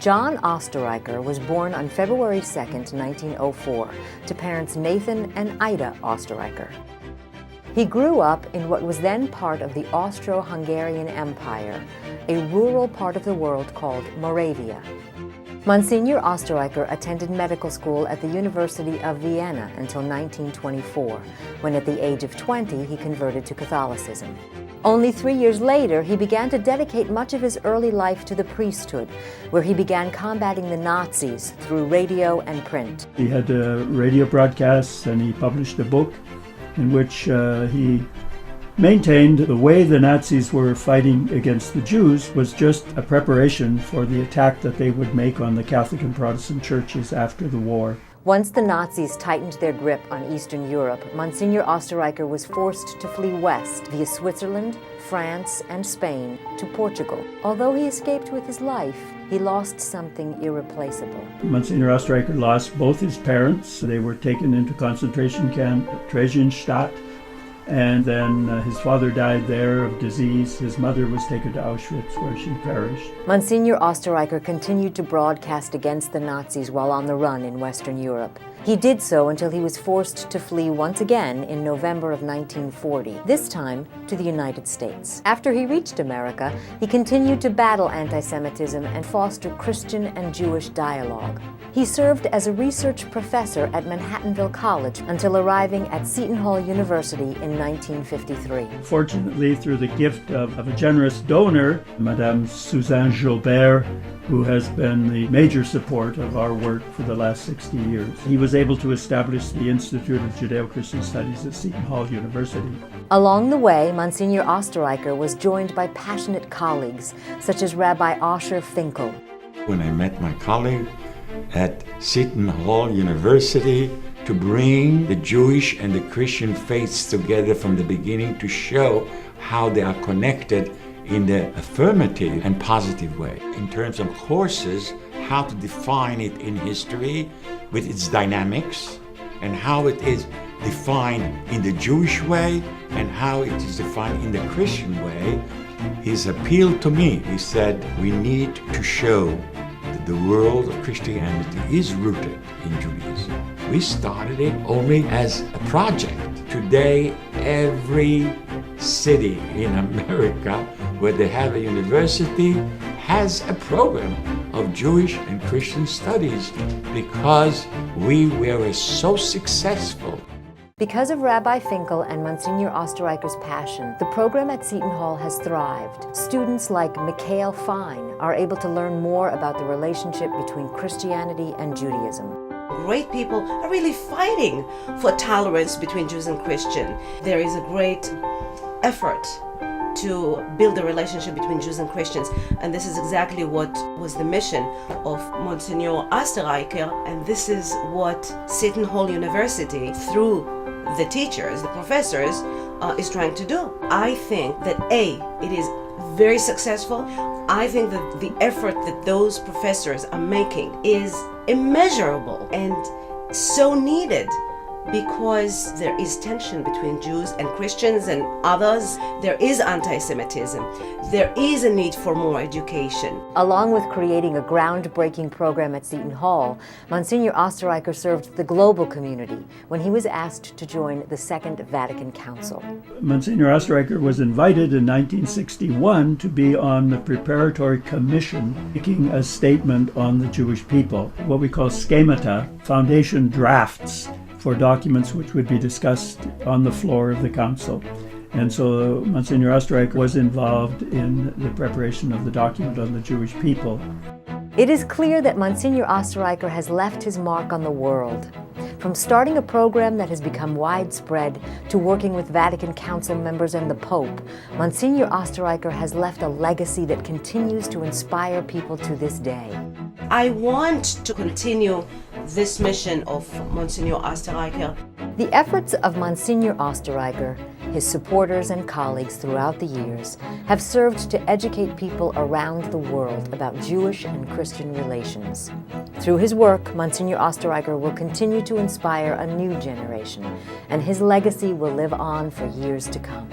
John Osterreicher was born on February 2, 1904, to parents Nathan and Ida Osterreicher. He grew up in what was then part of the Austro-Hungarian Empire, a rural part of the world called Moravia. Monsignor Osterreicher attended medical school at the University of Vienna until 1924, when at the age of 20 he converted to Catholicism. Only 3 years later, he began to dedicate much of his early life to the priesthood, where he began combating the Nazis through radio and print. He had radio broadcasts, and he published a book in which he maintained the way the Nazis were fighting against the Jews was just a preparation for the attack that they would make on the Catholic and Protestant churches after the war. Once the Nazis tightened their grip on Eastern Europe, Monsignor Osterreicher was forced to flee west via Switzerland, France, and Spain to Portugal. Although he escaped with his life, he lost something irreplaceable. Monsignor Osterreicher lost both his parents. They were taken into concentration camp Theresienstadt, and then his father died there of disease. His mother was taken to Auschwitz, where she perished. Monsignor Osterreicher continued to broadcast against the Nazis while on the run in Western Europe. He did so until he was forced to flee once again in November of 1940, this time to the United States. After he reached America, he continued to battle anti-Semitism and foster Christian and Jewish dialogue. He served as a research professor at Manhattanville College until arriving at Seton Hall University in 1953. Fortunately, through the gift of a generous donor, Madame Suzanne Gilbert, who has been the major support of our work for the last 60 years, he was able to establish the Institute of Judeo-Christian Studies at Seton Hall University. Along the way, Monsignor Osterreicher was joined by passionate colleagues, such as Rabbi Asher Finkel. When I met my colleague at Seton Hall University to bring the Jewish and the Christian faiths together from the beginning to show how they are connected in the affirmative and positive way. In terms of courses, how to define it in history with its dynamics, and how it is defined in the Jewish way, and how it is defined in the Christian way. His appeal to me, he said, we need to show that the world of Christianity is rooted in Judaism. We started it only as a project. Today, every city in America where they have a university has a program of Jewish and Christian studies because we were so successful. Because of Rabbi Finkel and Monsignor Osterreicher's passion, the program at Seton Hall has thrived. Students like Mikhail Fine are able to learn more about the relationship between Christianity and Judaism. Great people are really fighting for tolerance between Jews and Christians. There is a great effort to build a relationship between Jews and Christians, and this is exactly what was the mission of Monsignor Osterreicher, and this is what Seton Hall University, through the teachers, the professors, is trying to do. I think that it is very successful. I think that the effort that those professors are making is immeasurable and so needed, because there is tension between Jews and Christians and others. There is anti-Semitism. There is a need for more education. Along with creating a groundbreaking program at Seton Hall, Monsignor Osterreicher served the global community when he was asked to join the Second Vatican Council. Monsignor Osterreicher was invited in 1961 to be on the preparatory commission making a statement on the Jewish people, what we call schemata, foundation drafts, for documents which would be discussed on the floor of the council. And so Monsignor Osterreicher was involved in the preparation of the document on the Jewish people. It is clear that Monsignor Osterreicher has left his mark on the world. From starting a program that has become widespread to working with Vatican Council members and the Pope, Monsignor Osterreicher has left a legacy that continues to inspire people to this day. I want to continue this mission of Monsignor Osterreicher. The efforts of Monsignor Osterreicher, his supporters and colleagues throughout the years, have served to educate people around the world about Jewish and Christian relations. Through his work, Monsignor Osterreicher will continue to inspire a new generation, and his legacy will live on for years to come.